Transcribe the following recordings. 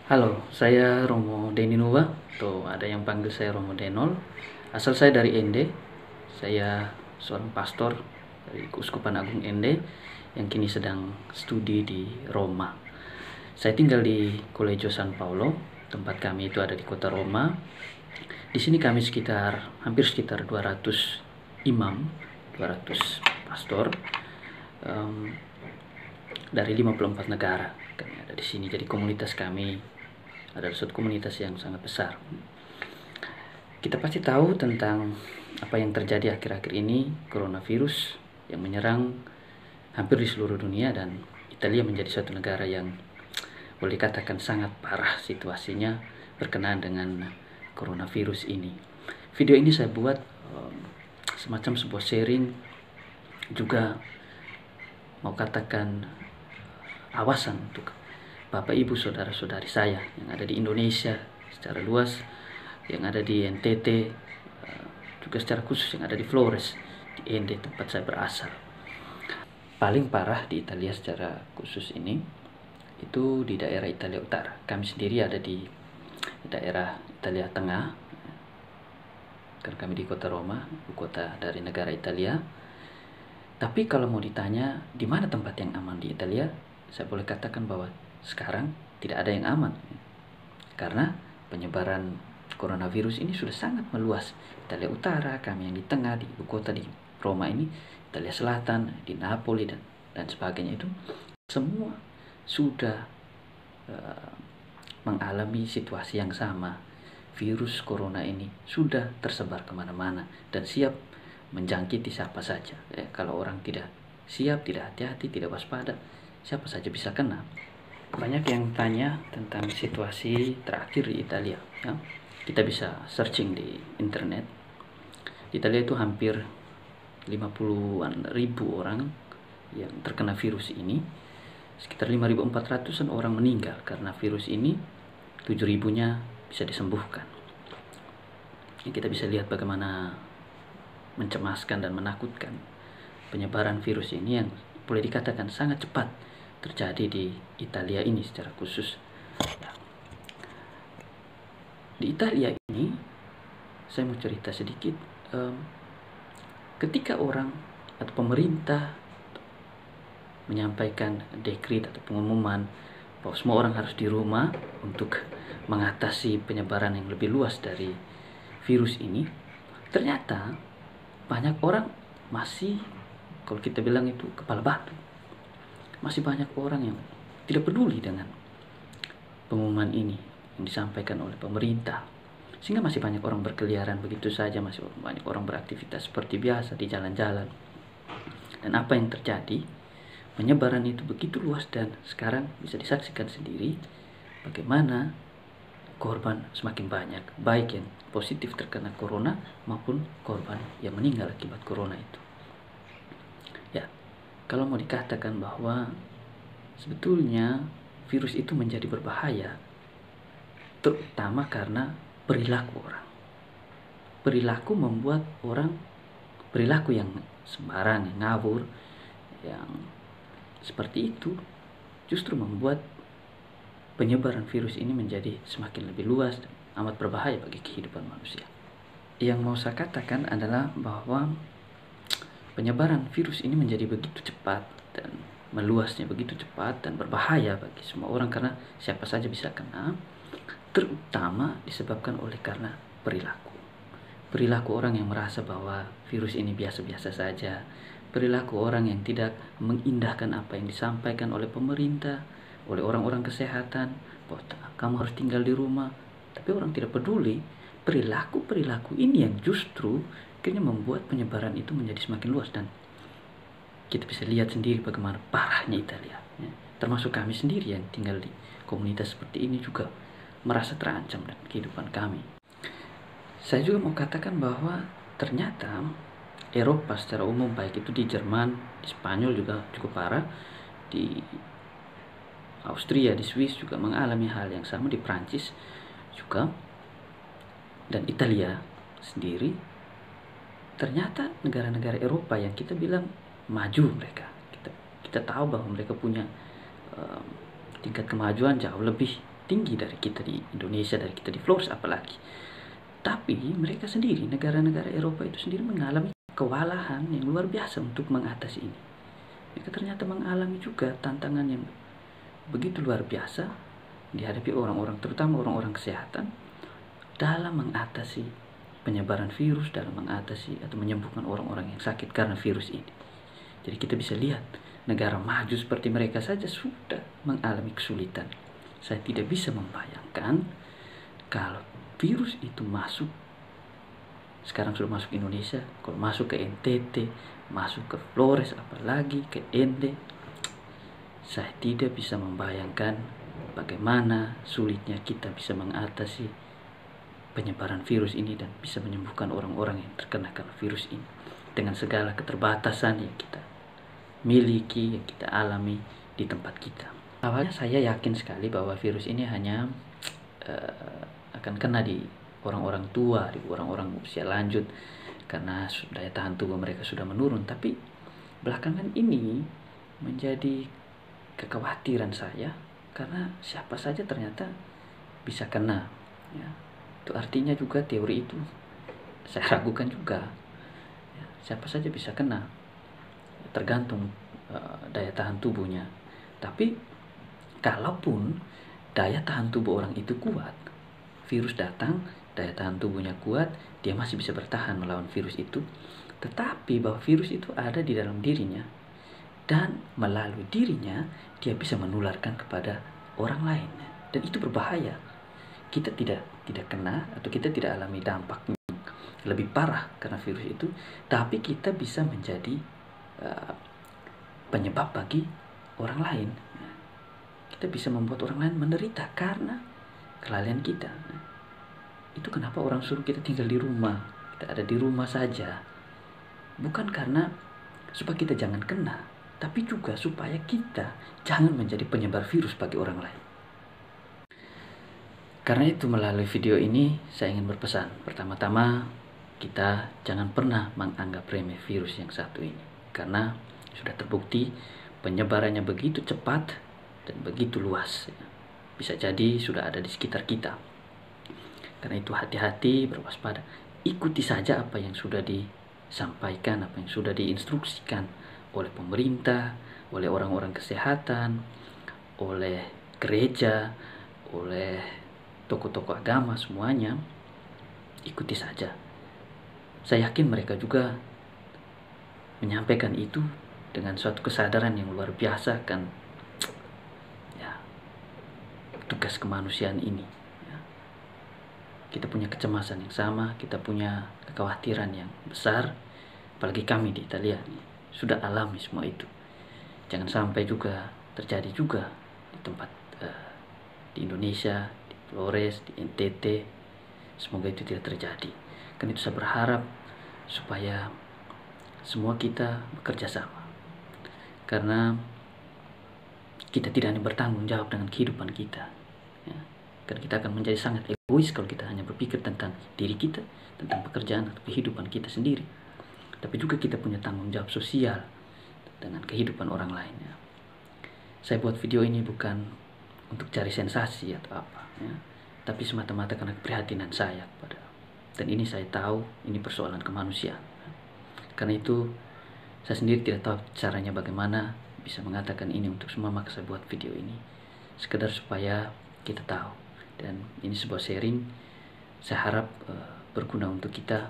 Halo, saya Romo Deninuwa, atau ada yang panggil saya Romo Denol. Asal saya dari Ende. Saya seorang pastor dari Keuskupan Agung Ende yang kini sedang studi di Roma. Saya tinggal di Collegio San Paolo. Tempat kami itu ada di kota Roma. Di sini kami hampir sekitar 200 imam, 200 pastor dari 54 negara. Kami ada di sini. Jadi komunitas kami adalah suatu komunitas yang sangat besar. Kita pasti tahu tentang apa yang terjadi akhir-akhir ini, coronavirus yang menyerang hampir di seluruh dunia, dan Italia menjadi suatu negara yang boleh dikatakan sangat parah situasinya berkenaan dengan coronavirus ini. Video ini saya buat semacam sebuah sharing, juga mau katakan awasan untuk Bapak Ibu saudara-saudari saya yang ada di Indonesia secara luas, yang ada di NTT, juga secara khusus yang ada di Flores, di Ende tempat saya berasal. Paling parah di Italia secara khusus ini itu di daerah Italia Utara. Kami sendiri ada di daerah Italia Tengah, karena kami di kota Roma, ibu kota dari negara Italia. Tapi kalau mau ditanya di mana tempat yang aman di Italia, saya boleh katakan bahwa sekarang tidak ada yang aman, karena penyebaran coronavirus ini sudah sangat meluas. Italia Utara, kami yang di tengah, di ibu kota di Roma ini, Italia Selatan, di Napoli dan sebagainya, itu semua sudah mengalami situasi yang sama. Virus corona ini sudah tersebar kemana-mana dan siap menjangkiti siapa saja. Kalau orang tidak siap, tidak hati-hati, tidak waspada, siapa saja bisa kena. Banyak yang tanya tentang situasi terakhir di Italia. Kita bisa searching di internet. Di Italia itu hampir 50-an ribu orang yang terkena virus ini. Sekitar 5.400-an orang meninggal karena virus ini. 7.000-nya bisa disembuhkan. Kita bisa lihat bagaimana mencemaskan dan menakutkan penyebaran virus ini yang boleh dikatakan sangat cepat terjadi di Italia ini secara khusus. Di Italia ini, saya mau cerita sedikit. Ketika orang atau pemerintah menyampaikan dekret atau pengumuman bahwa semua orang harus di rumah untuk mengatasi penyebaran yang lebih luas dari virus ini, ternyata banyak orang masih, kalau kita bilang itu, kepala batu. Masih banyak orang yang tidak peduli dengan pengumuman ini yang disampaikan oleh pemerintah, sehingga masih banyak orang berkeliaran begitu saja, masih banyak orang beraktivitas seperti biasa di jalan-jalan. Dan apa yang terjadi, penyebaran itu begitu luas, dan sekarang bisa disaksikan sendiri bagaimana korban semakin banyak, baik yang positif terkena corona maupun korban yang meninggal akibat corona itu. Kalau mau dikatakan bahwa sebetulnya virus itu menjadi berbahaya, terutama karena perilaku orang. Perilaku membuat orang, perilaku yang sembarang, yang ngawur, yang seperti itu justru membuat penyebaran virus ini menjadi semakin lebih luas dan amat berbahaya bagi kehidupan manusia. Yang mau saya katakan adalah bahwa penyebaran virus ini menjadi begitu cepat dan meluasnya begitu cepat dan berbahaya bagi semua orang, karena siapa saja bisa kena, terutama disebabkan oleh karena perilaku. Perilaku orang yang merasa bahwa virus ini biasa-biasa saja, perilaku orang yang tidak mengindahkan apa yang disampaikan oleh pemerintah, oleh orang-orang kesehatan, bahwa kamu harus tinggal di rumah, tapi orang tidak peduli. Perilaku-perilaku ini yang justru akhirnya membuat penyebaran itu menjadi semakin luas, dan kita bisa lihat sendiri bagaimana parahnya Italia. Termasuk kami sendiri yang tinggal di komunitas seperti ini juga merasa terancam dan kehidupan kami. Saya juga mau katakan bahwa ternyata Eropa secara umum, baik itu di Jerman, di Spanyol juga cukup parah, di Austria, di Swiss juga mengalami hal yang sama, di Prancis juga, dan Italia sendiri. Ternyata negara-negara Eropa yang kita bilang maju, kita tahu bahwa mereka punya tingkat kemajuan jauh lebih tinggi dari kita di Indonesia, dari kita di Flores apalagi. Tapi mereka sendiri, negara-negara Eropa itu sendiri mengalami kewalahan yang luar biasa untuk mengatasi ini. Mereka ternyata mengalami juga tantangan yang begitu luar biasa dihadapi orang-orang, terutama orang-orang kesehatan, dalam mengatasi penyebaran virus, dalam mengatasi atau menyembuhkan orang-orang yang sakit karena virus ini. Jadi kita bisa lihat negara maju seperti mereka saja sudah mengalami kesulitan. Saya tidak bisa membayangkan kalau virus itu masuk, sekarang sudah masuk Indonesia, kalau masuk ke NTT, masuk ke Flores, apalagi ke Ende, saya tidak bisa membayangkan bagaimana sulitnya kita bisa mengatasi penyebaran virus ini dan bisa menyembuhkan orang-orang yang terkena karena virus ini dengan segala keterbatasan yang kita miliki, yang kita alami di tempat kita. Awalnya saya yakin sekali bahwa virus ini hanya akan kena di orang-orang tua, di orang-orang usia lanjut, karena daya tahan tubuh mereka sudah menurun. Tapi belakangan ini menjadi kekhawatiran saya, karena siapa saja ternyata bisa kena, ya. Itu artinya juga teori itu saya ragukan juga, ya. Siapa saja bisa kena, tergantung daya tahan tubuhnya. Tapi kalaupun daya tahan tubuh orang itu kuat, virus datang, daya tahan tubuhnya kuat, dia masih bisa bertahan melawan virus itu. Tetapi bahwa virus itu ada di dalam dirinya, dan melalui dirinya dia bisa menularkan kepada orang lain, dan itu berbahaya. Kita tidak kena atau kita tidak alami dampak lebih parah karena virus itu, tapi kita bisa menjadi penyebab bagi orang lain. Kita bisa membuat orang lain menderita karena kelalaian kita. Itu kenapa orang suruh kita tinggal di rumah, kita ada di rumah saja, bukan karena supaya kita jangan kena, tapi juga supaya kita jangan menjadi penyebar virus bagi orang lain. Karena itu melalui video ini saya ingin berpesan, pertama-tama kita jangan pernah menganggap remeh virus yang satu ini, karena sudah terbukti penyebarannya begitu cepat dan begitu luas. Bisa jadi sudah ada di sekitar kita. Karena itu hati-hati, berwaspada, ikuti saja apa yang sudah disampaikan, apa yang sudah diinstruksikan oleh pemerintah, oleh orang-orang kesehatan, oleh gereja, oleh tokoh-tokoh agama, semuanya ikuti saja. Saya yakin mereka juga menyampaikan itu dengan suatu kesadaran yang luar biasa, kan, ya, tugas kemanusiaan ini, ya. Kita punya kecemasan yang sama, kita punya kekhawatiran yang besar, apalagi kami di Italia sudah alami semua itu. Jangan sampai juga terjadi juga di tempat di Indonesia, di Flores, di NTT. Semoga itu tidak terjadi. Karena itu saya berharap supaya semua kita bekerja sama. Karena kita tidak hanya bertanggung jawab dengan kehidupan kita, ya. Karena kita akan menjadi sangat egois kalau kita hanya berpikir tentang diri kita, tentang pekerjaan atau kehidupan kita sendiri. Tapi juga kita punya tanggung jawab sosial dengan kehidupan orang lain, ya. Saya buat video ini bukan untuk cari sensasi atau apa, ya, tapi semata-mata karena keprihatinan saya kepada, dan ini saya tahu ini persoalan kemanusiaan. Karena itu saya sendiri tidak tahu caranya bagaimana bisa mengatakan ini untuk semua, maka saya buat video ini sekedar supaya kita tahu, dan ini sebuah sharing. Saya harap berguna untuk kita,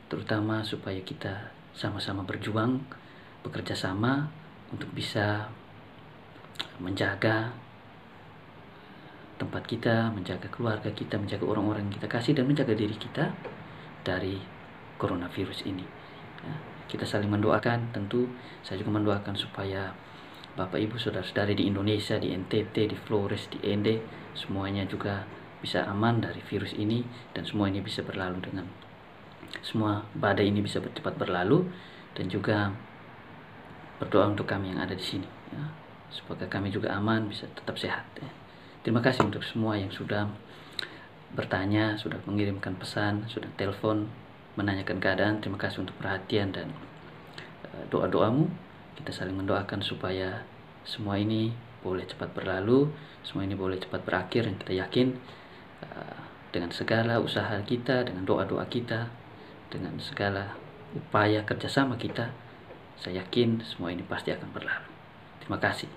terutama supaya kita sama-sama berjuang, bekerja sama untuk bisa menjaga tempat kita, menjaga keluarga kita, menjaga orang-orang yang kita kasih, dan menjaga diri kita dari coronavirus ini, ya. Kita saling mendoakan, tentu saya juga mendoakan supaya Bapak Ibu saudara-saudari di Indonesia, di NTT, di Flores, di Ende, semuanya juga bisa aman dari virus ini, dan semua ini bisa berlalu dengan semua badai ini bisa cepat berlalu. Dan juga berdoa untuk kami yang ada di sini, ya, supaya kami juga aman, bisa tetap sehat, ya. Terima kasih untuk semua yang sudah bertanya, sudah mengirimkan pesan, sudah telepon menanyakan keadaan. Terima kasih untuk perhatian dan doa-doamu. Kita saling mendoakan supaya semua ini boleh cepat berlalu, semua ini boleh cepat berakhir, dan kita yakin dengan segala usaha kita, dengan doa-doa kita, dengan segala upaya kerjasama kita, saya yakin semua ini pasti akan berlalu. Terima kasih.